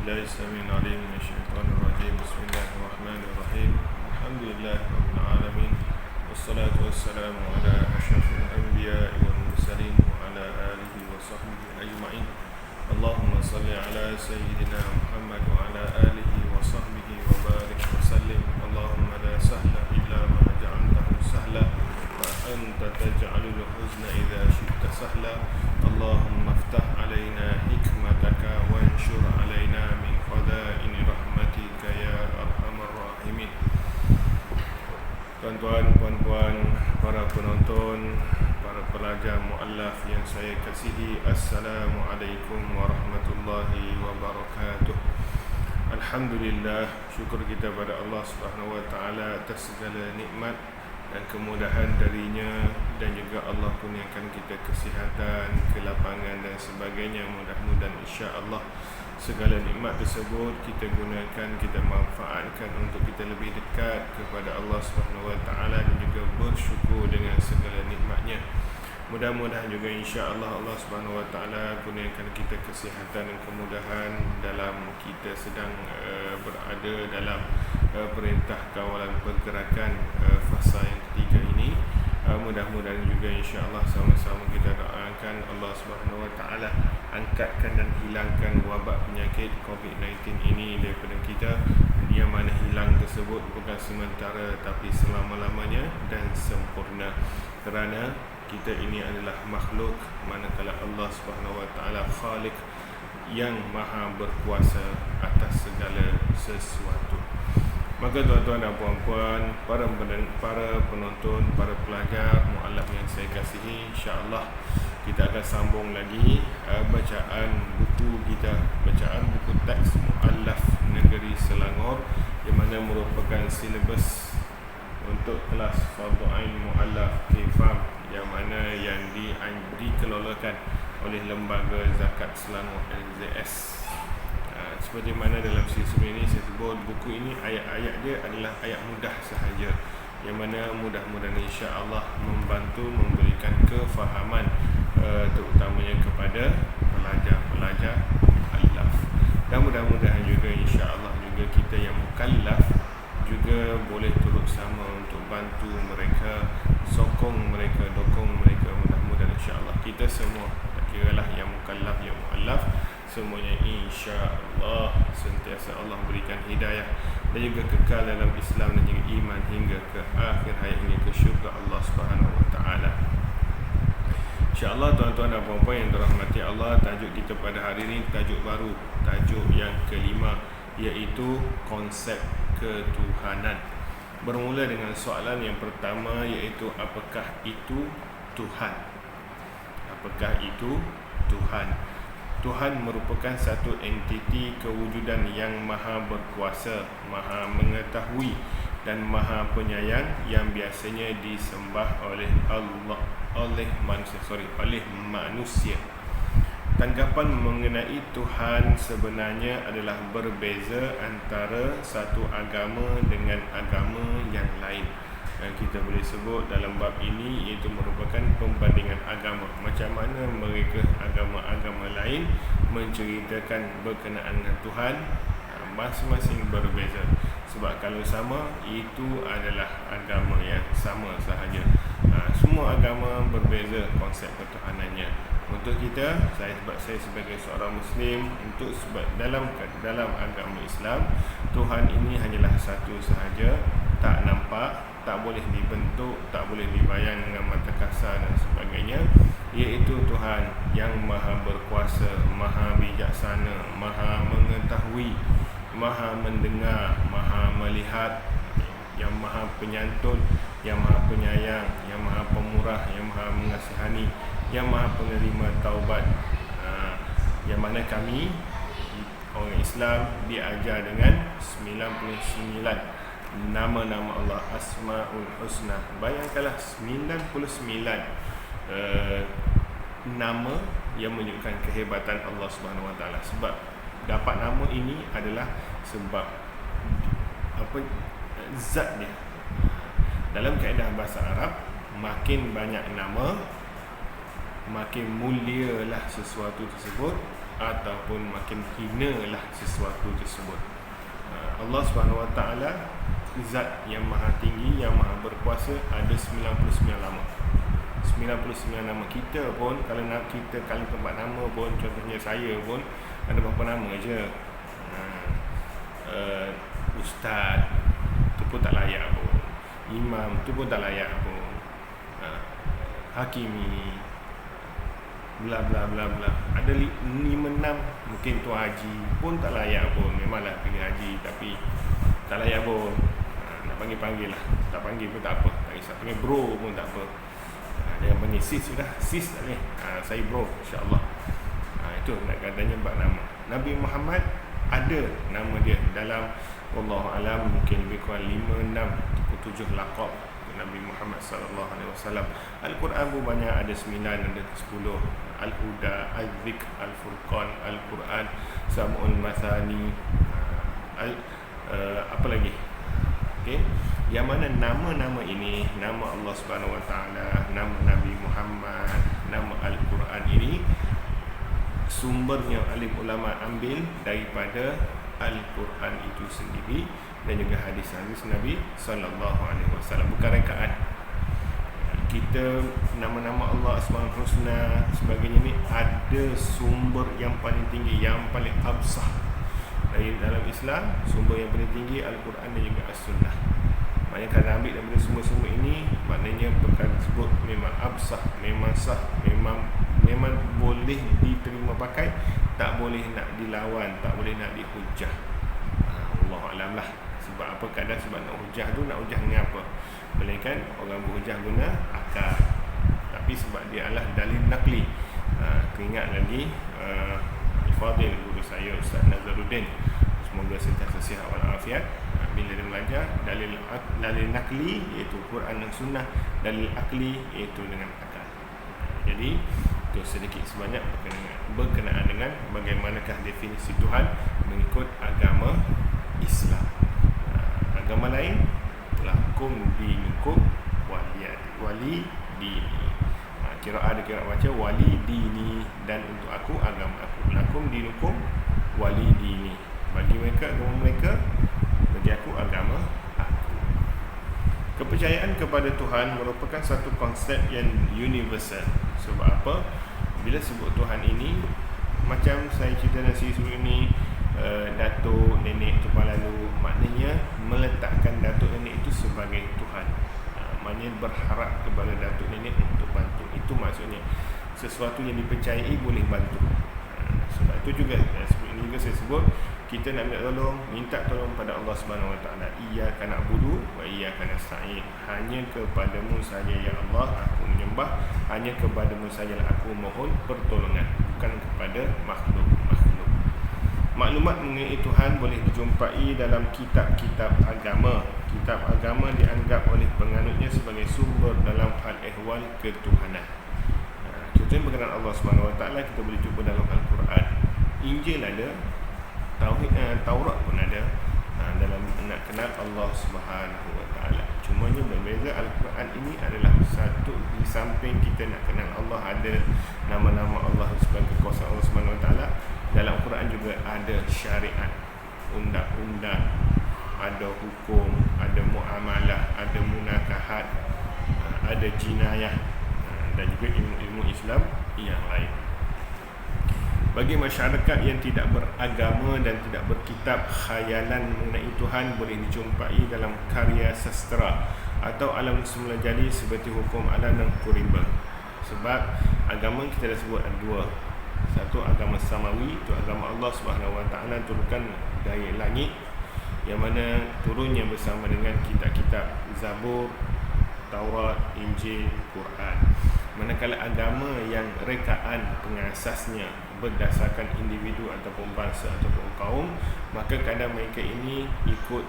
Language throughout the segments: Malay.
بالله السميع العليم من الشيطان الرجيم. بسم الله الرحمن الرحيم. الحمد لله رب العالمين، والصلاة والسلام على أشرف الأنبياء والمرسلين وعلى آله وصحبه أجمعين. اللهم صل على سيدنا محمد وعلى آله وصحبه وبارك وسلم. اللهم لا سهل إلا ما جعلته سهلا وأنت تجعل الحزن إذا شئت سهلا. اللهم افتح علينا حكمتك وانشر علينا من خزائن رحمتك يا أرحم الراحمين. Tuan-tuan, puan-puan, para penonton, para pelajar muallaf yang saya kasihi, Assalamualaikum warahmatullahi wabarakatuh. Alhamdulillah, syukur kita pada Allah Subhanahu wa taala atas segala nikmat dan kemudahan darinya, dan juga Allah kurniakan kita kesihatan, kelapangan dan sebagainya. Mudah-mudahan insya-Allah segala nikmat tersebut kita gunakan, kita manfaatkan untuk kita lebih dekat kepada Allah Subhanahu wa taala dan juga bersyukur dengan segala nikmatnya. Mudah-mudahan juga insya-Allah Allah Subhanahu wa taala kurniakan kita kesihatan dan kemudahan dalam kita sedang berada dalam perintah kawalan pergerakan fasa yang ketiga ini. Mudah-mudahan juga insya-Allah sama-sama kita doakan Allah Subhanahu wa taala angkatkan dan hilangkan wabak penyakit COVID-19 ini daripada kita. Yang mana hilang tersebut bukan sementara tapi selama-lamanya dan sempurna, kerana kita ini adalah makhluk, manakala Allah Subhanahu wa taala Khaliq yang maha berkuasa atas segala sesuatu. Maka tuan-tuan dan puan-puan, para penonton, para pelajar muallaf yang saya kasihi, insya-Allah kita akan sambung lagi bacaan buku kita, bacaan buku teks muallaf Negeri Selangor, yang mana merupakan silibus untuk kelas Fardhu Ain Muallaf Kifam, yang mana yang dikelolakan oleh Lembaga Zakat Selangor LZS. Seperti mana dalam silibus ini saya sebut, buku ini ayat-ayat dia adalah ayat mudah sahaja, yang mana mudah-mudahan insya-Allah membantu memberikan kefahaman terutamanya kepada pelajar-pelajar mukallaf. Dan mudah-mudahan juga insya-Allah juga kita yang mukallaf juga boleh turut sama untuk bantu mereka, sokong mereka, dokong mereka. Mudah-mudahan insya-Allah kita semua, tak kiralah yang mukallaf yang muallaf, semuanya insya-Allah sentiasa Allah berikan hidayah dan juga kekal dalam Islam dan juga iman hingga ke akhir hayat, hingga ke syurga Allah Subhanahu wa taala. InsyaAllah tuan-tuan dan puan-puan yang dirahmati Allah, tajuk kita pada hari ini tajuk baru, tajuk yang kelima, iaitu konsep ketuhanan. Bermula dengan soalan yang pertama, iaitu apakah itu Tuhan? Apakah itu Tuhan? Tuhan merupakan satu entiti kewujudan yang maha berkuasa, maha mengetahui dan maha penyayang, yang biasanya disembah oleh manusia. Tanggapan mengenai Tuhan sebenarnya adalah berbeza antara satu agama dengan agama yang lain. Kita boleh sebut dalam bab ini iaitu merupakan pembandingan agama. Macam mana mereka agama-agama lain menceritakan berkenaan dengan Tuhan, masing-masing berbeza. Sebab kalau sama, itu adalah agama yang sama sahaja. Semua agama berbeza konsep ketuhanannya. Untuk kita, saya sebagai seorang Muslim, untuk sebab dalam agama Islam, Tuhan ini hanyalah satu sahaja, tak nampak, tak boleh dibentuk, tak boleh dibayang dengan mata kasar dan sebagainya, iaitu Tuhan yang maha berkuasa, maha bijaksana, maha mengetahui, maha mendengar, maha melihat, yang maha penyantun, yang maha penyayang, yang maha pemurah, yang maha mengasihani, yang maha penerima taubat. Yang mana kami orang Islam diajar dengan 99 nama-nama Allah, Asmaul Husna. Bayangkanlah 99 nama yang menunjukkan kehebatan Allah Subhanahu wa taala. Sebab dapat nama ini adalah sebab zat dia. Dalam kaedah bahasa Arab, makin banyak nama, makin mulialah sesuatu tersebut, ataupun makin hinalah sesuatu tersebut. Allah SWT zat yang maha tinggi, yang maha berkuasa, ada 99 nama. 99 nama. Kita pun kalau nak kita kalau tempat nama pun, contohnya saya pun ada berapa nama je. Ustaz tu pun tak layak pun, imam tu pun tak layak pun, hakimi bla bla bla bla. Ada 5-6. Mungkin tu haji pun tak layak pun. Memanglah pergi haji tapi tak layak pun. Nak panggil lah, tak panggil pun tak apa, tak kisah. Panggil bro pun tak apa. Dia yang panggil sis sudah, sis tak boleh. Saya bro, insyaAllah. Itu nak katanya bab nama. Nabi Muhammad ada nama dia dalam, wallahu alam, mungkin lebih kurang 5, 6 atau 7 laqab Nabi Muhammad sallallahu alaihi wasallam. Al-Quran pun banyak, ada 9, ada 10. Al-Huda, Al-Dhikr, Al-Furqan, Al-Quran, Sab'un Mathani, apa lagi? Okey, yang mana nama-nama ini, nama Allah Subhanahu Wa Taala, nama Nabi Muhammad, nama Al-Quran ini, sumbernya alim ulama ambil daripada Al-Quran itu sendiri dan juga hadis-hadis Nabi sallallahu alaihi wasallam. Bukan rekaan. Kita nama-nama Allah Asmaul Husna sebagainya ni ada sumber yang paling tinggi, yang paling absah dari dalam Islam. Sumber yang paling tinggi Al-Quran dan juga As-Sunnah. Maknanya kalau ambil daripada sumber-sumber ini, maknanya perkara tersebut memang absah, memang sah, memang boleh diterima pakai, tak boleh nak dilawan, tak boleh nak dihujah. Allah alam lah. Sebab apa? Kadang sebab nak hujah tu, nak hujah dengan apa? Melainkan orang berhujah guna akal, tapi sebab dia adalah dalil nakli. Teringat lagi Al-Fadil, guru saya Ustaz Nazaruddin, semoga sentiasa sihat walafiat, bila dia mengajar dalil nakli iaitu Quran dan Sunnah, dalil akli iaitu dengan akal. Jadi itu sedikit sebanyak berkenaan dengan bagaimanakah definisi Tuhan mengikut agama Islam. Agama lain, lakum dinukum wali dini. Qiraat ada qiraat baca wali dini, dan untuk aku agama aku. Lakum dinukum wali dini. Bagi mereka agama mereka, bagi aku agama aku. Kepercayaan kepada Tuhan merupakan satu konsep yang universal. Sebab apa? Bila sebut Tuhan ini, macam saya cerita nasi sebelum ini, datuk nenek tu lalu, maknanya meletakkan datuk nenek itu sebagai Tuhan. Maknanya berharap kepada datuk nenek untuk bantu. Itu maksudnya sesuatu yang dipercayai boleh bantu. Sebab itu juga ini juga saya sebut, kita nak minta tolong, minta tolong pada Allah Subhanahu Wa Taala. Iyyaka na'budu wa iyyaka nasta'in. Hanya kepadamu saja ya Allah aku menyembah, hanya kepadamu saja aku mohon pertolongan, bukan kepada makhluk-makhluk. Maklumat mengenai Tuhan boleh dijumpai dalam kitab-kitab agama. Kitab agama dianggap oleh penganutnya sebagai sumber dalam hal ehwal ketuhanan. Contohnya berkenaan Allah Subhanahu Wa Taala kita boleh jumpa dalam Al-Quran. Injil ada, Taurat pun ada, dalam nak kenal Allah Subhanahu Wa Taala. Cumanya berbeza, Al-Quran ini adalah satu, di samping kita nak kenal Allah, ada nama-nama Allah sebagai kekuasaan Allah Subhanahu Wa Taala. Dalam Al-Quran juga ada syariat, undang-undang, ada hukum, ada muamalah, ada munakahat, ada jinayah, dan juga ilmu Islam yang lain. Bagi masyarakat yang tidak beragama dan tidak berkitab, khayalan mengenai Tuhan boleh dijumpai dalam karya sastra atau alam semula jadi seperti hukum alam dan kuriba. Sebab agama kita dah sebut ada dua. Satu agama samawi, itu agama Allah Subhanahu Wa Taala turunkan dari langit, yang mana turunnya bersama dengan kitab-kitab Zabur, Taurat, Injil, Quran. Manakala agama yang rekaan pengasasnya berdasarkan individu ataupun bangsa ataupun kaum, maka kadang mereka ini ikut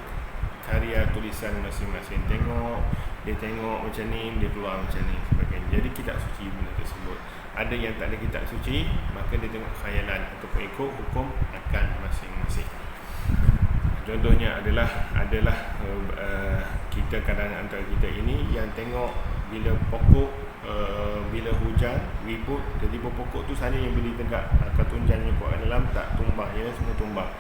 karya tulisan masing-masing. Dia tengok macam ni, dia keluar macam ni sebagainya. Jadi kitab suci benda tersebut. Ada yang tak ada kitab suci, maka dia tengok khayalan ataupun ikut hukum akal masing-masing. Contohnya adalah kita kadang antara kita ini yang tengok bila pokok bila hujan ribut, tiba-tiba pokok tu saja yang berdiri tegak, ketunjannya kuat dalam tak tumbang, ya semua tumbang,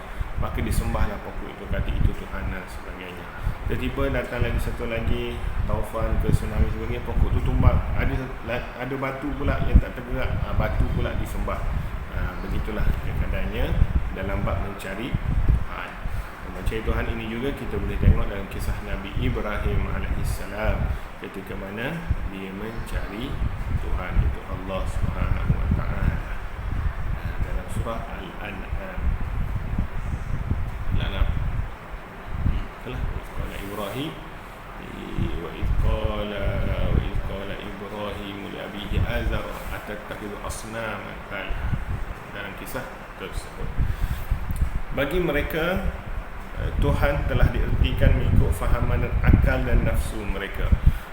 maka disembahlah pokok itu, kata itu Tuhan dan sebagainya. Tiba-tiba datang lagi satu lagi taufan ke tsunami sebagainya, pokok tu tumbang, ada batu pula yang tak tergerak, batu pula disembah. Begitulah keadaannya dalam bab mencari Tuhan. Mencari Tuhan ini juga kita boleh tengok dalam kisah Nabi Ibrahim alaihissalam, ketika mana dia mencari Tuhan itu Allah Subhanahu wa taala dalam surah Al-An'am. Itulah qala Ibrahim wa id qala Ibrahim li abihi azar atattakhidhu asnaman alihah, dalam kisah tersebut. Bagi mereka Tuhan telah diertikan mengikut fahaman dan akal dan nafsu mereka.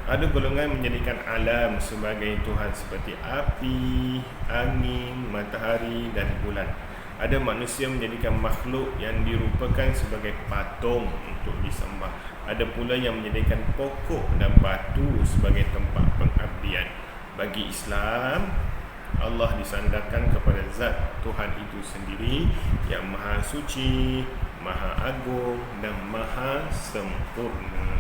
Ada golongan menjadikan alam sebagai Tuhan seperti api, angin, matahari dan bulan. Ada manusia menjadikan makhluk yang dirupakan sebagai patung untuk disembah. Ada pula yang menjadikan pokok dan batu sebagai tempat pengabdian. Bagi Islam, Allah disandarkan kepada zat Tuhan itu sendiri yang maha suci, maha agung dan maha sempurna.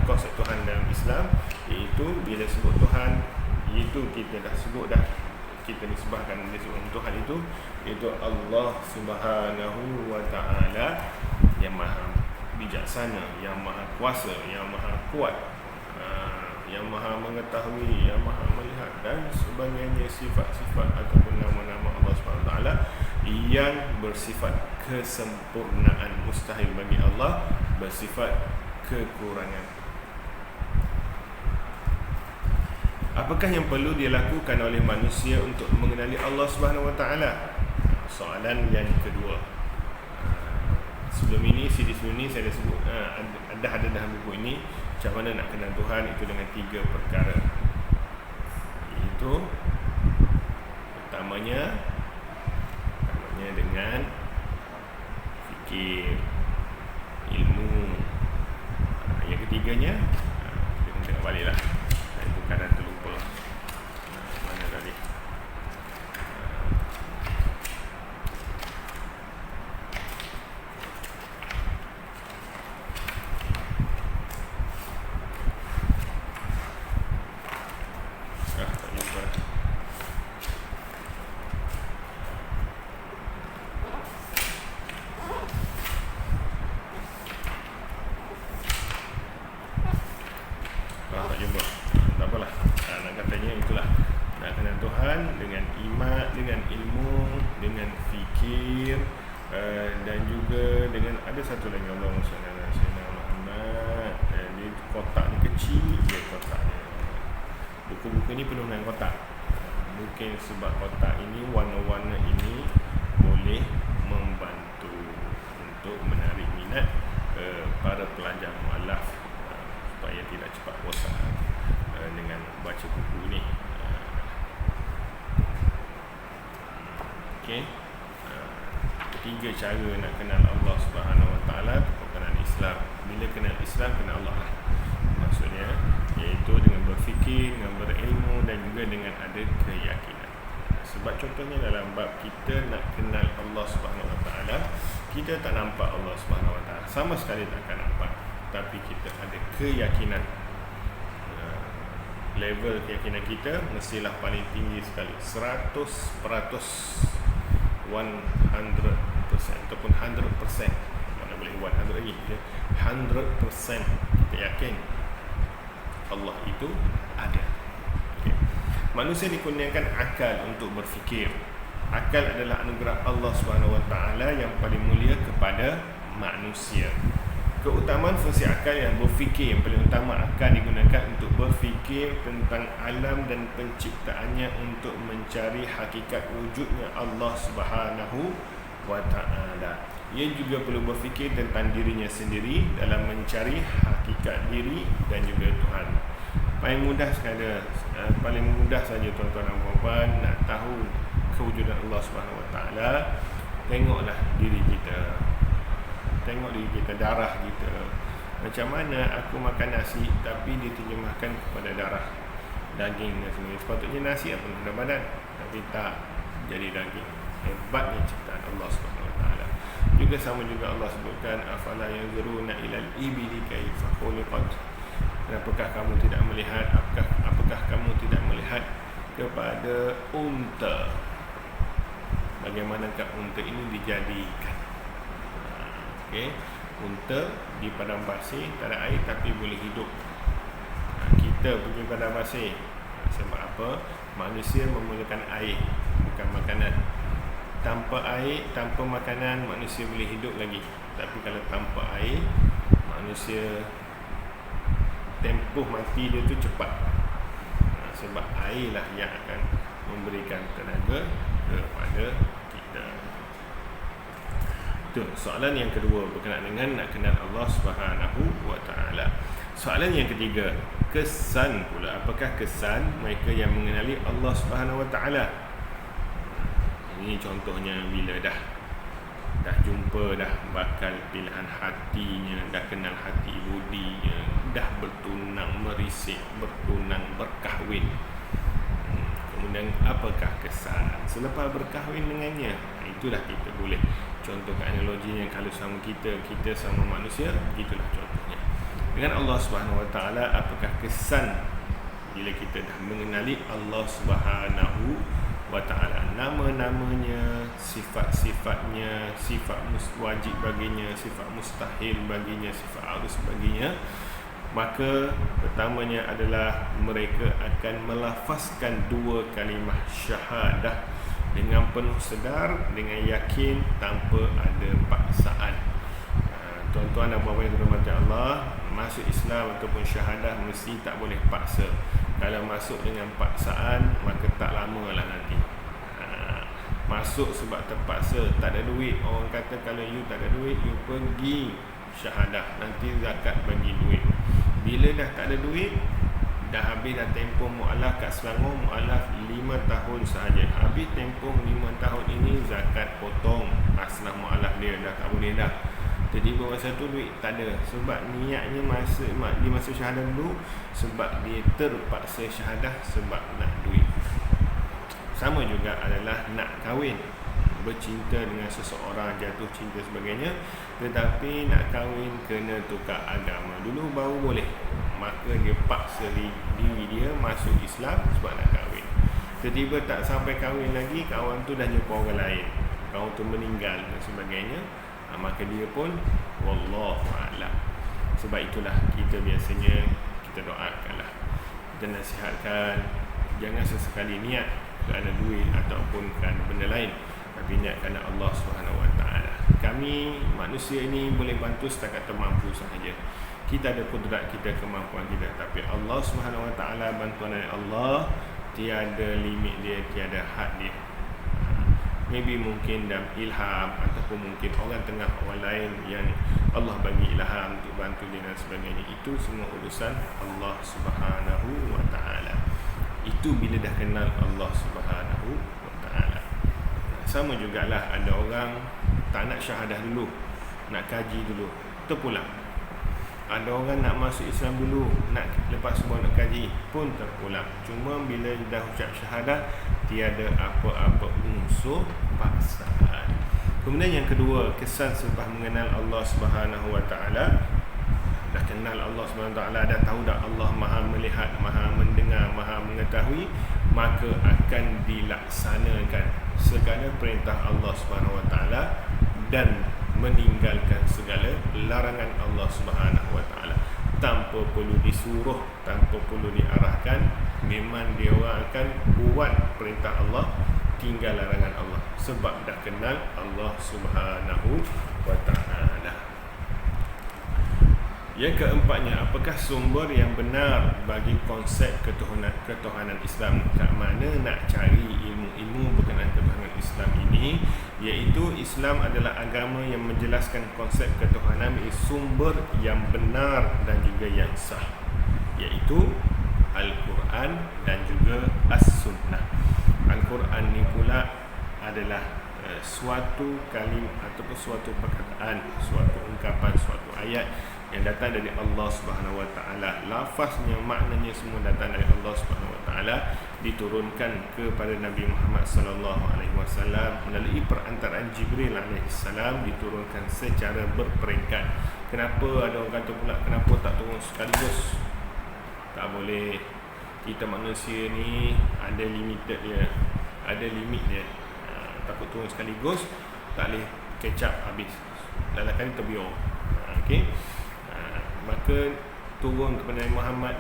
Konsep Tuhan dalam Islam iaitu bila sebut Tuhan, itu kita dah sebut dah, kita disebahkan dia sebut Tuhan itu, iaitu Allah Subhanahu wa taala yang maha bijaksana, yang maha kuasa, yang maha kuat, yang maha mengetahui, yang maha melihat dan sebagainya, sifat-sifat ataupun nama-nama Allah Subhanahu wa taala yang bersifat kesempurnaan. Mustahil bagi Allah bersifat kekurangan. Apakah yang perlu dilakukan oleh manusia untuk mengenali Allah Subhanahu wa taala? Soalan yang kedua. Sebelum ini saya dah sebut, ada dalam buku ini macam mana nak kenal Tuhan, itu dengan 3 perkara. Iaitu pertamanya dengan fikir, ilmu. Yang ketiganya kita tengok balik lah, itu kadang terlupa mana tadi. Tak lupa. Tak jumpa. Tak apalah. Nak katanya itulah. Nak kenal Tuhan dengan iman, dengan ilmu, dengan fikir, dan juga dengan ada satu lagi, Allahumma shalli ala sayyidina Muhammad. Dia kotak ni kecil je kotaknya. Buku-buku ni penuh dengan kotak. Mungkin sebab kotak ini, warna-warna ini boleh membantu untuk menarik minat para pelajar mualaf, supaya tidak cepat bosan dengan baca buku ni. Okey. Ketiga cara nak kenal Allah Subhanahu wa taala, perkenaan Islam. Bila kenal Islam, kenal Allah lah. Maksudnya iaitu dengan berfikir, dengan berilmu dan juga dengan ada keyakinan. Sebab contohnya dalam bab kita nak kenal Allah Subhanahu wa taala, kita tak nampak Allah Subhanahu wa taala, sama sekali tak akan nampak, tapi kita ada keyakinan. Level keyakinan kita mestilah paling tinggi sekali, 100%, 100% ataupun 100%, mana boleh 100 lagi, 100% kita yakin Allah itu ada. Okay. Manusia dikurniakan akal untuk berfikir. Akal adalah anugerah Allah Subhanahu wa taala yang paling mulia kepada manusia. Keutamaan fungsi akal yang berfikir yang paling utama, akal digunakan untuk berfikir tentang alam dan penciptaannya untuk mencari hakikat wujudnya Allah Subhanahu wa taala. Ia juga perlu berfikir tentang dirinya sendiri dalam mencari hakikat diri dan juga Tuhan. Paling mudah saja tuan-tuan dan puan-puan nak tahu kewujudan Allah Subhanahu wa taala, tengoklah diri kita. Tengok diri kita, darah kita, Macam mana aku makan nasi tapi diterjemahkan kepada darah, daging dan sebagainya. Sepatutnya nasi apa dalam badan, tapi tak, jadi daging. Hebatnya ciptaan Allah SWT. Juga sama juga Allah sebutkan, afala yanzuruna ilal ibili kaifa khuliqat. Apakah kamu tidak melihat, apakah kamu tidak melihat kepada unta, bagaimanakah unta ini dijadikan. Okey, unta di padang pasir tak ada air tapi boleh hidup. Kita pergi padang pasir sebab apa? Manusia memerlukan air, bukan makanan. Tanpa air, tanpa makanan, manusia boleh hidup lagi. Tapi kalau tanpa air, manusia tempoh mati dia tu cepat. Sebab air lah yang akan memberikan tenaga kepada kita. Itu soalan yang kedua berkenaan dengan nak kenal Allah SWT. Soalan yang ketiga, kesan pula. Apakah kesan mereka yang mengenali Allah SWT? Ini contohnya bila dah jumpa, dah bakal pilihan hatinya, dah kenal hati budinya, dah bertunang, merisik, bertunang, berkahwin. Kemudian apakah kesan selepas berkahwin dengannya? Itulah kita boleh contohkan analoginya. Kalau sama kita sama manusia, begitulah contohnya. Dengan Allah SWT, apakah kesan bila kita dah mengenali Allah SWT, nama-namanya, sifat-sifatnya, sifat wajib baginya, sifat mustahil baginya, sifat harus baginya. Maka pertamanya adalah mereka akan melafazkan dua kalimah syahadah dengan penuh sedar, dengan yakin, tanpa ada paksaan. Tuan-tuan dan puan-puan yang dirahmati Allah, masuk Islam ataupun syahadah mesti tak boleh paksa. Kalau masuk dengan paksaan, maka tak lama lah nanti. Masuk sebab terpaksa, tak ada duit. Orang kata kalau you tak ada duit, you pergi syahadah, nanti zakat bagi duit. Bila dah tak ada duit, dah habis dah tempoh mu'alaf kat Selangor, mu'alaf 5 tahun sahaja. Habis tempoh 5 tahun ini, zakat potong, asnaf mu'alaf dia dah tak boleh dah. Tiba-tiba masa tu duit tak ada. Sebab niatnya dia masuk syahadah dulu, sebab dia terpaksa syahadah sebab nak duit. Sama juga adalah nak kahwin, bercinta dengan seseorang, jatuh cinta sebagainya, tetapi nak kahwin kena tukar agama dulu baru boleh. Maka dia paksa diri dia masuk Islam sebab nak kahwin. Tiba-tiba tak sampai kahwin lagi, kawan tu dah jumpa orang lain, kawan tu meninggal dan sebagainya. Maka dia pun wallahu a'lam. Sebab itulah kita biasanya kita doakanlah, kita nasihatkan, jangan sesekali niat kerana duit ataupun kerana benda lain, tapi niat kerana Allah SWT. Kami manusia ini boleh bantu setakat termampu sahaja. Kita ada kudrat kita, kemampuan kita, tapi Allah SWT, bantuan dari Allah tiada limit dia, tiada had dia. Maybe mungkin dalam ilham, ataupun mungkin orang tengah, orang lain yang Allah bagi ilham untuk bantu dia dan sebagainya. Itu semua urusan Allah SWT. Itu bila dah kenal Allah SWT. Sama jugalah ada orang tak nak syahadah dulu, nak kaji dulu, terpulang. Ada orang nak masuk Islam dulu, nak lepas semua nak kaji, pun terpulang. Cuma bila dah ucap syahadah, tiada apa-apa unsur paksaan. Kemudian yang kedua, kesan selepas mengenal Allah SWT. Dah kenal Allah SWT, dah tahu dah Allah Maha melihat, Maha mendengar, Maha mengetahui, maka akan dilaksanakan segala perintah Allah SWT dan meninggalkan segala larangan Allah SWT tanpa perlu disuruh, tanpa perlu diarahkan. Memang dia orang akan buat perintah Allah, tinggal larangan Allah, sebab dah kenal Allah SWT. Yang keempatnya, apakah sumber yang benar bagi konsep ketuhanan Islam? Kat mana nak cari ilmu-ilmu berkenaan ketuhanan Islam ini? Iaitu Islam adalah agama yang menjelaskan konsep ketuhanan, sumber yang benar dan juga yang sah, iaitu Al-Quran dan juga As-Sunnah. Al-Quran ni pula adalah suatu kalim ataupun suatu perkataan, suatu ungkapan, suatu ayat yang datang dari Allah Subhanahu Wa Taala. Lafaznya, maknanya semua datang dari Allah Subhanahu Wa Taala, diturunkan kepada Nabi Muhammad sallallahu alaihi wasallam melalui perantaraan Jibril alaihi salam, diturunkan secara berperingkat. Kenapa ada orang kata pula kenapa tak turun sekaligus? Tak boleh. Kita manusia ni ada limited dia, ada limit dia. Takut turun sekaligus, tak boleh catch up habis. Lalakan terbiar. Okey. Maka turun kepada Nabi Muhammad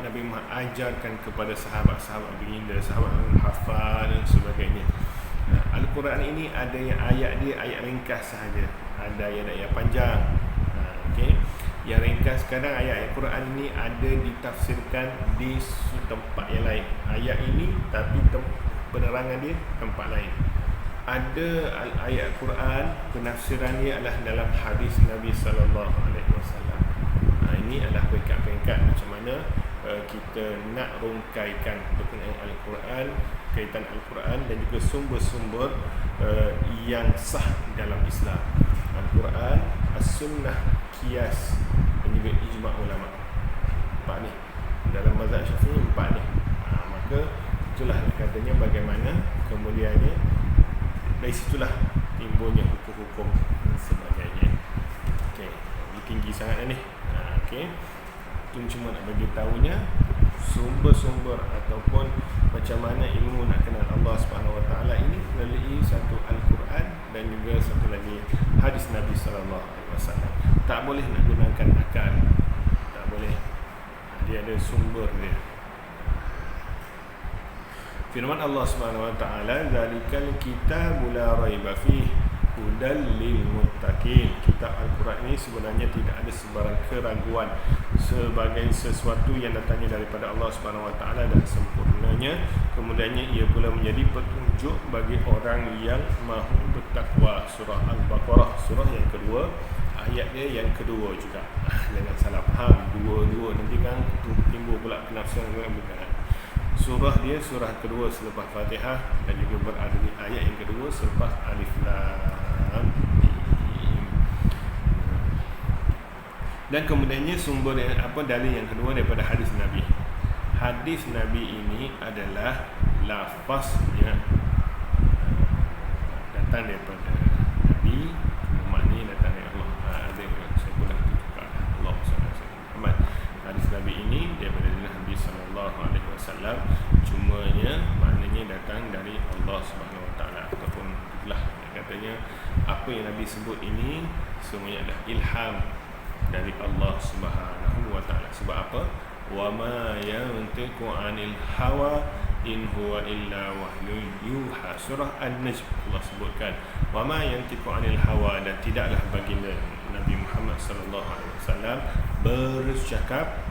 ajarkan kepada sahabat-sahabat baginda, sahabat hafal dan sebagainya. Al-Quran ini ada yang ayat dia ayat ringkas sahaja, ada ayat-ayat panjang. Okey. Yang ringkas, kadang ayat Al-Quran ini ada ditafsirkan di tempat yang lain. Ayat ini tapi penerangan dia tempat lain. Ada ayat Al-Quran penafsirannya adalah dalam hadis Nabi sallallahu alaihi wasallam. Ini adalah peringkat-peringkat macam mana kita nak rungkaikan berkenaan Al-Quran, kaitan Al-Quran dan juga sumber-sumber yang sah dalam Islam. Al-Quran, As-Sunnah, Qiyas dan juga ijma' ulama. Empat ni. Dalam mazhab Syafi'i empat ni. Maka itulah katanya bagaimana kemudiannya dari situlah timbulnya hukum-hukum dan sebagainya. Okey, ini tinggi sangat ni. Okey. Itu cuma nak bagi tahunya sumber-sumber ataupun macam mana ilmu nak kenal Allah Subhanahu Wa Taala ini melalui satu Al-Quran dan juga satu lagi hadis Nabi sallallahu alaihi wasallam. Tak boleh nak gunakan akal. Tak boleh. Dia ada sumber dia. Firman Allah Subhanahu Wa Taala, "Dzalikal kitabu la raiba fihi hudal lil muttaqin." Kitab Al-Quran ini sebenarnya tidak ada sebarang keraguan sebagai sesuatu yang datangnya daripada Allah Subhanahu Wa Taala dan sempurnanya. Kemudiannya ia pula menjadi petunjuk bagi orang yang mahu bertakwa. Surah Al-Baqarah, surah yang kedua, ayat dia yang kedua juga. Jangan salah faham, dua-dua nanti kan timbul pula penafsiran yang bukan. Surah dia surah kedua selepas Fatihah dan juga berada di ayat yang kedua selepas Alif Lam Mim. Dan kemudiannya sumber yang dalil yang kedua daripada hadis Nabi. Hadis Nabi ini adalah lafaznya datang daripada Nabi, maknanya datang dari Allah. Saya pun dah tukar Allah Muhammad. Hadis Nabi ini daripada Nabi sallallahu alaihi wasallam, cumanya maknanya datang dari Allah Subhanahu Wa Taala ataupun itulah katanya apa yang Nabi sebut ini semuanya adalah ilham dari Allah Subhanahu Wa Taala. Sebab apa? Wa ma yantiqu 'anil hawa in huwa illa wahyun yuha. Surah An-Najm Allah sebutkan wa ma yantiqu 'anil hawa, dan tidaklah baginda Nabi Muhammad sallallahu alaihi wasallam bercakap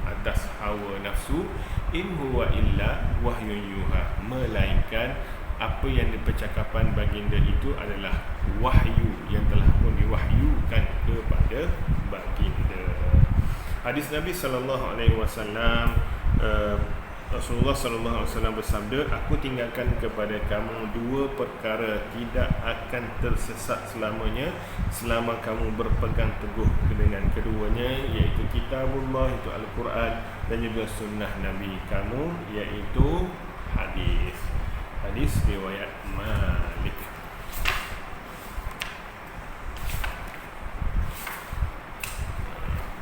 atas hawa nafsu, in huwa illa wahyun yuha, melainkan apa yang dipercakapan baginda itu adalah wahyu yang telah pun diwahyukan kepada baginda. Hadis Nabi sallallahu alaihi wasallam, Rasulullah sallallahu alaihi wasallam bersabda, "Aku tinggalkan kepada kamu dua perkara tidak akan tersesat selamanya selama kamu berpegang teguh dengan keduanya, iaitu kitabullah, itu Al-Quran, dan juga sunnah Nabi kamu, iaitu hadis." Hadis riwayat Malik.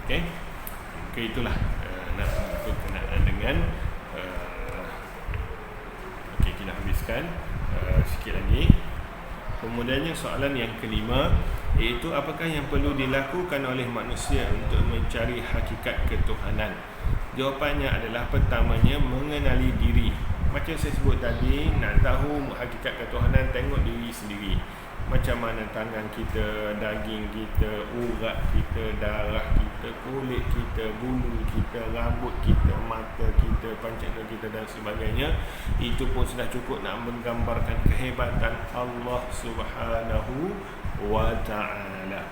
Okey. Okey, itulah nak berkenaan dengan kita habiskan sikit lagi. Kemudiannya soalan yang kelima, iaitu apakah yang perlu dilakukan oleh manusia untuk mencari hakikat ketuhanan? Jawapannya adalah pertamanya mengenali diri. Macam saya sebut tadi, nak tahu hakikat ketuhanan, tengok diri sendiri. Macam mana tangan kita, daging kita, urat kita, darah kita, kulit kita, bulu kita, rambut kita, mata kita, panca kita dan sebagainya. Itu pun sudah cukup nak menggambarkan kehebatan Allah Subhanahu wa Ta'ala.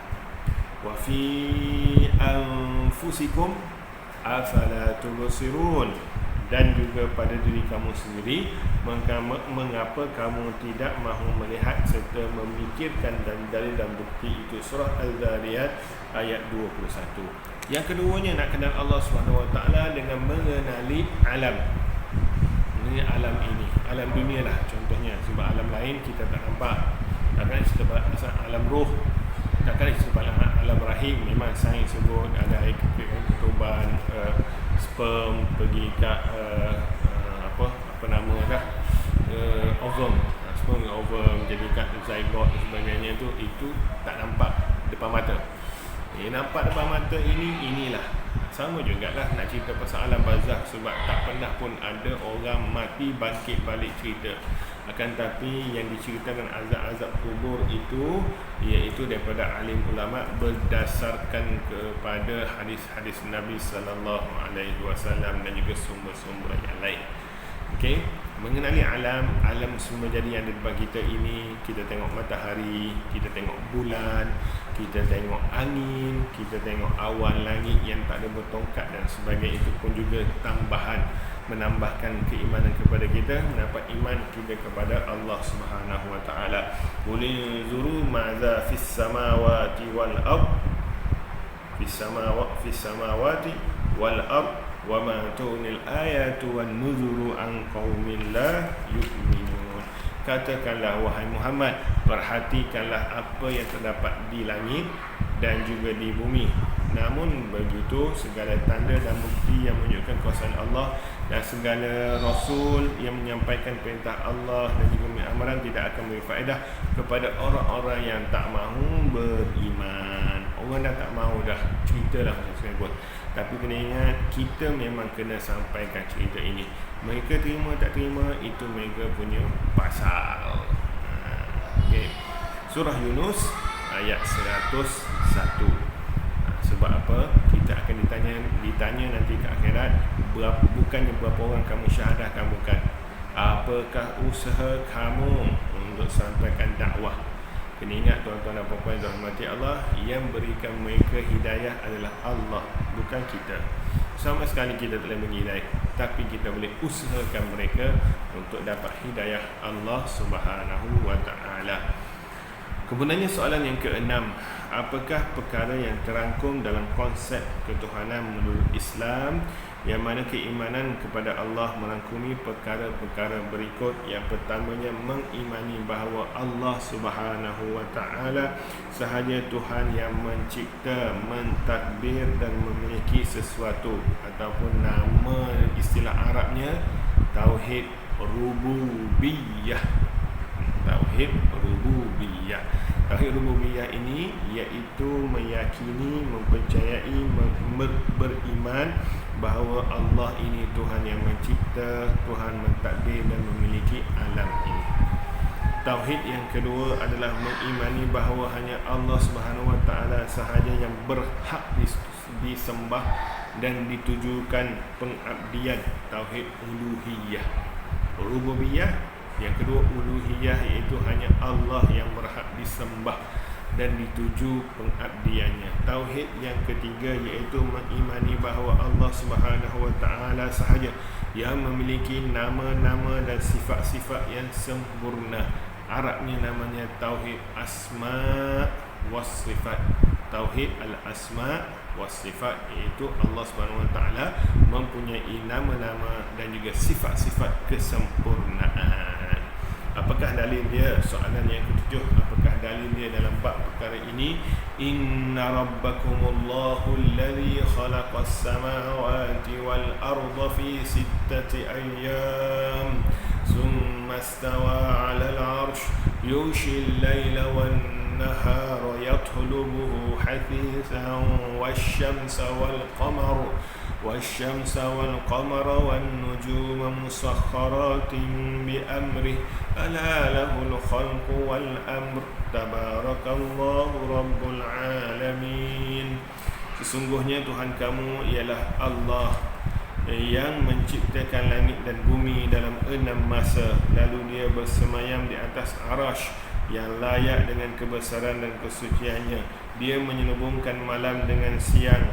Wa fi anfusikum afala tubsirun. dan juga pada diri kamu sendiri, mengapa kamu tidak mahu melihat serta memikirkan dalil dan bukti itu. Surah Al-Zariyat ayat 21. Yang keduanya, nak kenal Allah SWT dengan mengenali alam. Ini alam ini, alam dunia lah contohnya. Sebab alam lain kita tak nampak. Takkan sebab alam roh, takkan sebab alam rahim. Memang sains sebut ada ketuban sperm pergi kat apa nama dah, ovum, sperm ovum jadi kat zygote dan sebagainya tu, itu tak nampak depan mata. Nampak depan mata inilah. Sama jugalah nak cerita pasal alam barzakh, sebab tak pernah pun ada orang mati bangkit balik cerita. Akan tapi yang diceritakan azab-azab kubur itu, iaitu daripada alim ulama berdasarkan kepada hadis-hadis Nabi SAW dan juga sumber-sumber yang lain. Okey, mengenali alam semua jadi yang ada di depan kita ini. Kita tengok matahari, kita tengok bulan, kita tengok angin, kita tengok awan langit yang tak ada bertongkat dan sebagainya. Itu pun juga tambahan, menambahkan keimanan kepada kita, mendapat iman kita kepada Allah Subhanahu wa taala. Qul zuru ma'za fis samawati wal ard, fis samawati wal ard wa ma tunil ayatu wan nuzuru an qaumin la yu'minun. Katakanlah wahai Muhammad, perhatikanlah apa yang terdapat di langit dan juga di bumi. Namun begitu, segala tanda dan bukti yang menunjukkan kuasaan Allah dan segala rasul yang menyampaikan perintah Allah dan juga amaran tidak akan memberi faedah kepada orang-orang yang tak mahu beriman. Orang dah tak mahu dah, ceritalah macam saya buat. Tapi kena ingat, kita memang kena sampaikan cerita ini. Mereka terima tak terima, itu mereka punya pasal. Okay. Surah Yunus ayat 101. Sebab apa? Kita akan ditanya nanti ke akhirat, bukannya berapa orang kamu syahadahkan, bukan. Apakah usaha kamu untuk sampaikan dakwah? Kena ingat tuan-tuan dan puan-puan yang dirahmati Allah, yang berikan mereka hidayah adalah Allah, bukan kita. Sama sekali kita tak boleh menghidayah, tapi kita boleh usahakan mereka untuk dapat hidayah Allah Subhanahu wa ta'ala. Kemudiannya soalan yang keenam, apakah perkara yang terangkum dalam konsep ketuhanan menurut Islam, yang mana keimanan kepada Allah merangkumi perkara-perkara berikut. Yang pertamanya, mengimani bahawa Allah Subhanahu wa ta'ala sahaja Tuhan yang mencipta, mentadbir dan memiliki sesuatu, ataupun nama istilah Arabnya Tauhid Rububiyah. Tauhid Rububiyah. Tauhid Rububiyah ini iaitu meyakini, mempercayai, beriman bahawa Allah ini Tuhan yang mencipta, Tuhan mentadbir dan memiliki alam ini. Tauhid yang kedua adalah mengimani bahawa hanya Allah Subhanahu wa ta'ala sahaja yang berhak disembah dan ditujukan pengabdian. Tauhid Uluhiyah. Rububiyah. Yang kedua uluhiyah, iaitu hanya Allah yang berhak disembah dan dituju pengabdiannya. Tauhid yang ketiga iaitu mengimani bahawa Allah Subhanahu wa ta'ala sahaja yang memiliki nama-nama dan sifat-sifat yang sempurna. Arabnya namanya Tauhid Asma' was Sifat. Tauhid al-Asma' was Sifat, iaitu Allah Subhanahu wa ta'ala mempunyai nama-nama dan juga sifat-sifat kesempurnaan. Apakah dalil dia? Soalan yang ketujuh, apakah dalil dia dalam bab perkara ini? Inna rabbakumullahu alladhi khalaqas samawati wal arda fi sittati ayyam thumma istawa 'alal 'arsy yughshil laila wan nahara yatlubuhu hafizan wasyamsa wal qamara والشمس والقمر والنجوم مسخرات بأمره ألا له الخلق والأمر تبارك الله رب العالمين. Sesungguhnya Tuhan kamu ialah Allah yang menciptakan langit dan bumi dalam 6 masa, lalu dia bersemayam di atas arasy, yang layak dengan kebesaran dan kesuciannya. Dia menyelubungkan malam dengan siang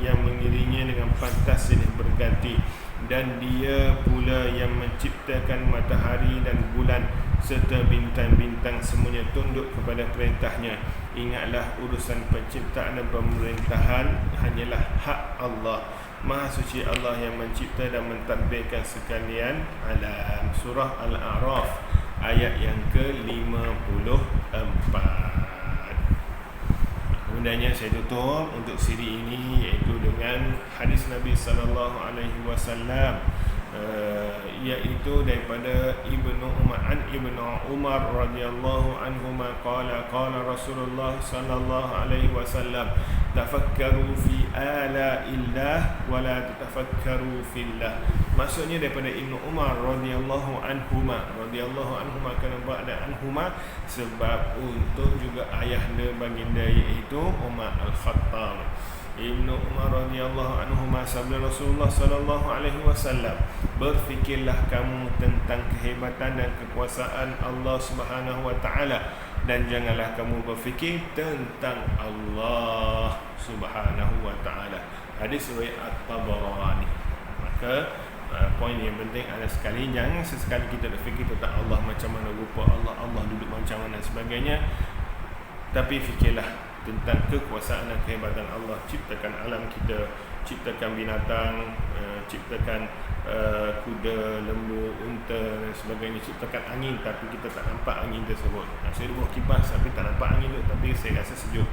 yang mengiringinya dengan pantas silih berganti. Dan dia pula yang menciptakan matahari dan bulan serta bintang-bintang, semuanya tunduk kepada perintahnya. Ingatlah, urusan penciptaan dan pemerintahan hanyalah hak Allah. Maha suci Allah yang mencipta dan mentadbirkan sekalian alam. Surah Al-A'raf ayat yang ke-54. Kemudiannya saya tutup untuk siri ini iaitu dengan hadis Nabi sallallahu alaihi wasallam, iaitu daripada Ibnu Umar radhiyallahu anhuma qala Rasulullah sallallahu alaihi wasallam, tafakkaru fi ala'illah wa la tatafakkaru fillah. Maksudnya daripada Ibnu Umar radhiyallahu anhuma kerana berada anhuma sebab untuk juga ayahnya baginda iaitu Umar Al-Khattab. Ibnu Umar radhiyallahu anhuma sabda Rasulullah sallallahu alaihi wasallam, berfikirlah kamu tentang kehebatan dan kekuasaan Allah Subhanahu wa taala, dan janganlah kamu berfikir tentang Allah Subhanahu wa taala. Hadis riwayat At-Tabarani. Maka poin yang penting adalah sekali, jangan sesekali kita berfikir tentang Allah, macam mana rupa Allah, Allah duduk macam mana dan sebagainya, tapi fikirlah tentang kekuasaan dan kehebatan Allah. Ciptakan alam kita, ciptakan binatang, ciptakan kuda, lembu, unta dan sebagainya, ciptakan angin tapi kita tak nampak angin tersebut. Saya buat kipas tapi tak nampak angin tu, tapi saya rasa sejuk.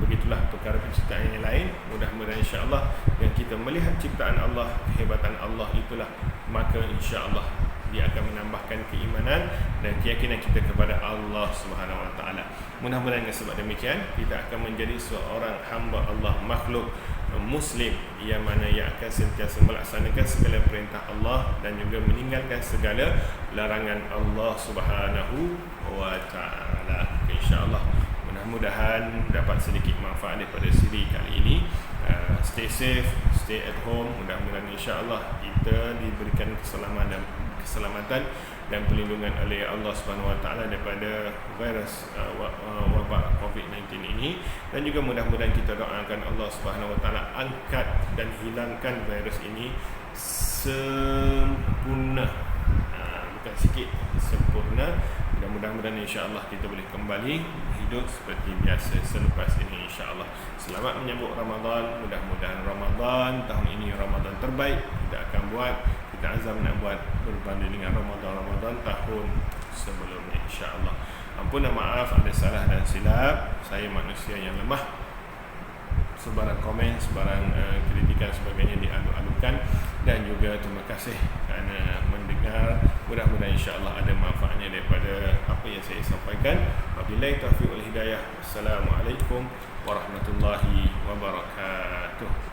Begitulah perkara penciptaan yang lain. Mudah-mudahan insya-Allah yang kita melihat ciptaan Allah, kehebatan Allah itulah, maka insya-Allah dia akan menambahkan keimanan dan keyakinan kita kepada Allah Subhanahu wa taala. Mudah-mudahan sebab demikian kita akan menjadi seorang hamba Allah, makhluk muslim yang mana ia akan sentiasa melaksanakan segala perintah Allah dan juga meninggalkan segala larangan Allah Subhanahu wa taala. Insya-Allah mudah-mudahan dapat sedikit manfaat daripada siri kali ini. Stay safe, stay at home. Mudah-mudahan insya-Allah kita diberikan keselamatan dan perlindungan oleh Allah Subhanahu wa taala daripada virus wabak COVID-19 ini, dan juga mudah-mudahan kita doakan Allah Subhanahu wa taala angkat dan hilangkan virus ini sempurna, bukan sikit, sempurna. Mudah-mudahan insya-Allah kita boleh kembali hidup seperti biasa selepas ini insya-Allah. Selamat menyambut Ramadan. Mudah-mudahan Ramadan tahun ini Ramadan terbaik kita akan buat. Kita azam nak buat berbanding dengan Ramadan tahun sebelumnya insya-Allah. Ampun dan maaf ada salah dan silap. Saya manusia yang lemah. Sebarang komen, sebarang kritikan sebagainya diadu-adukan, dan juga terima kasih kerana mendengar. Mudah-mudahan insya-Allah ada manfaatnya daripada apa yang saya sampaikan. Wabillahi taufiq wal hidayah. Assalamualaikum warahmatullahi wabarakatuh.